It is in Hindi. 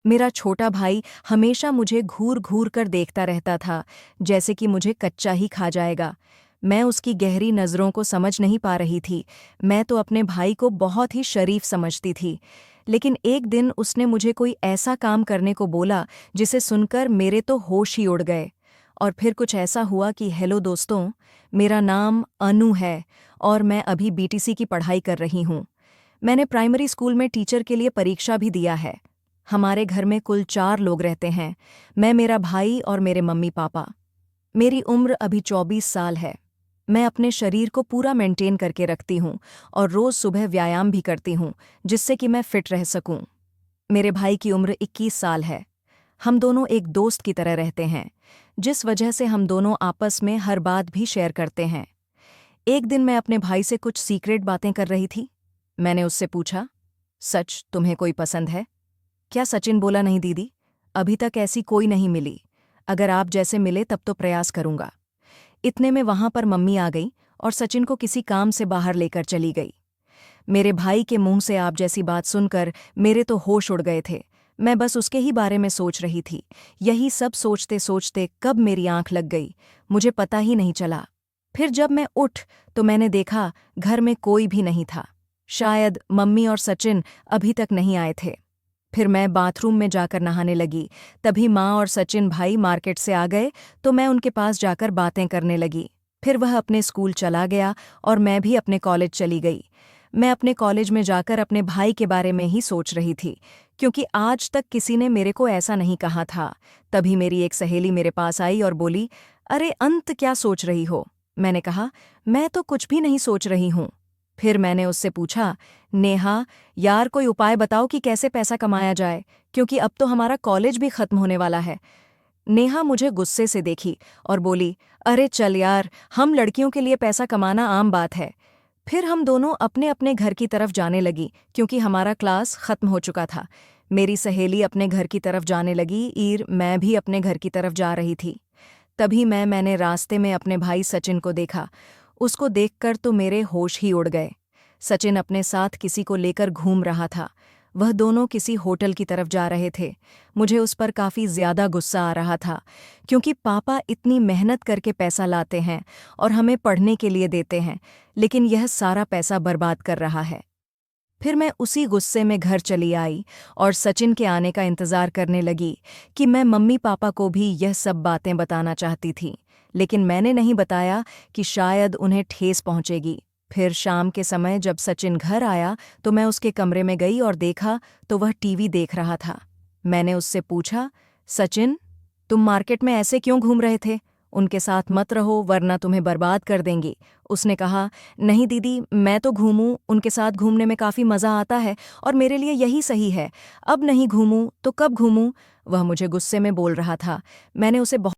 मेरा छोटा भाई हमेशा मुझे घूर घूर कर देखता रहता था, जैसे कि मुझे कच्चा ही खा जाएगा। मैं उसकी गहरी नज़रों को समझ नहीं पा रही थी। मैं तो अपने भाई को बहुत ही शरीफ समझती थी। लेकिन एक दिन उसने मुझे कोई ऐसा काम करने को बोला जिसे सुनकर मेरे तो होश ही उड़ गए। और फिर कुछ ऐसा हुआ कि हेलो दोस्तों, मेरा नाम अनु है और मैं अभी बीटीसी की पढ़ाई कर रही हूँ। मैंने प्राइमरी स्कूल में टीचर के लिए परीक्षा भी दिया है। हमारे घर में कुल 4 लोग रहते हैं, मैं, मेरा भाई और मेरे मम्मी पापा। मेरी उम्र अभी 24 साल है। मैं अपने शरीर को पूरा मेंटेन करके रखती हूँ और रोज़ सुबह व्यायाम भी करती हूँ, जिससे कि मैं फिट रह सकूँ। मेरे भाई की उम्र 21 साल है। हम दोनों एक दोस्त की तरह रहते हैं, जिस वजह से हम दोनों आपस में हर बात भी शेयर करते हैं। एक दिन मैं अपने भाई से कुछ सीक्रेट बातें कर रही थी। मैंने उससे पूछा, सच तुम्हें कोई पसंद है क्या? सचिन बोला, नहीं दीदी, अभी तक ऐसी कोई नहीं मिली। अगर आप जैसे मिले तब तो प्रयास करूंगा। इतने में वहां पर मम्मी आ गई और सचिन को किसी काम से बाहर लेकर चली गई। मेरे भाई के मुंह से आप जैसी बात सुनकर मेरे तो होश उड़ गए थे। मैं बस उसके ही बारे में सोच रही थी। यही सब सोचते सोचते कब मेरी आंख लग गई, मुझे पता ही नहीं चला। फिर जब मैं उठ तो मैंने देखा घर में कोई भी नहीं था। शायद मम्मी और सचिन अभी तक नहीं आए थे। फिर मैं बाथरूम में जाकर नहाने लगी। तभी माँ और सचिन भाई मार्केट से आ गए तो मैं उनके पास जाकर बातें करने लगी। फिर वह अपने स्कूल चला गया और मैं भी अपने कॉलेज चली गई। मैं अपने कॉलेज में जाकर अपने भाई के बारे में ही सोच रही थी, क्योंकि आज तक किसी ने मेरे को ऐसा नहीं कहा था। तभी मेरी एक सहेली मेरे पास आई और बोली, अरे अंत, क्या सोच रही हो? मैंने कहा, मैं तो कुछ भी नहीं सोच रही हूँ। फिर मैंने उससे पूछा, नेहा यार, कोई उपाय बताओ कि कैसे पैसा कमाया जाए, क्योंकि अब तो हमारा कॉलेज भी खत्म होने वाला है। नेहा मुझे गुस्से से देखी और बोली, अरे चल यार, हम लड़कियों के लिए पैसा कमाना आम बात है। फिर हम दोनों अपने अपने घर की तरफ जाने लगी, क्योंकि हमारा क्लास खत्म हो चुका था। मेरी सहेली अपने घर की तरफ जाने लगी, मैं भी अपने घर की तरफ जा रही थी। तभी मैंने रास्ते में अपने भाई सचिन को देखा। उसको देखकर तो मेरे होश ही उड़ गए। सचिन अपने साथ किसी को लेकर घूम रहा था। वह दोनों किसी होटल की तरफ जा रहे थे। मुझे उस पर काफ़ी ज़्यादा गुस्सा आ रहा था, क्योंकि पापा इतनी मेहनत करके पैसा लाते हैं और हमें पढ़ने के लिए देते हैं, लेकिन यह सारा पैसा बर्बाद कर रहा है। फिर मैं उसी गुस्से में घर चली आई और सचिन के आने का इंतज़ार करने लगी कि मैं मम्मी पापा को भी यह सब बातें बताना चाहती थी, लेकिन मैंने नहीं बताया कि शायद उन्हें ठेस पहुंचेगी। फिर शाम के समय जब सचिन घर आया तो मैं उसके कमरे में गई और देखा तो वह टीवी देख रहा था। मैंने उससे पूछा, सचिन, तुम मार्केट में ऐसे क्यों घूम रहे थे? उनके साथ मत रहो वरना तुम्हें बर्बाद कर देंगी। उसने कहा, नहीं दीदी, मैं तो घूमूं, उनके साथ घूमने में काफ़ी मज़ा आता है और मेरे लिए यही सही है। अब नहीं घूमूं तो कब घूमूं? वह मुझे गुस्से में बोल रहा था। मैंने उसे बहुत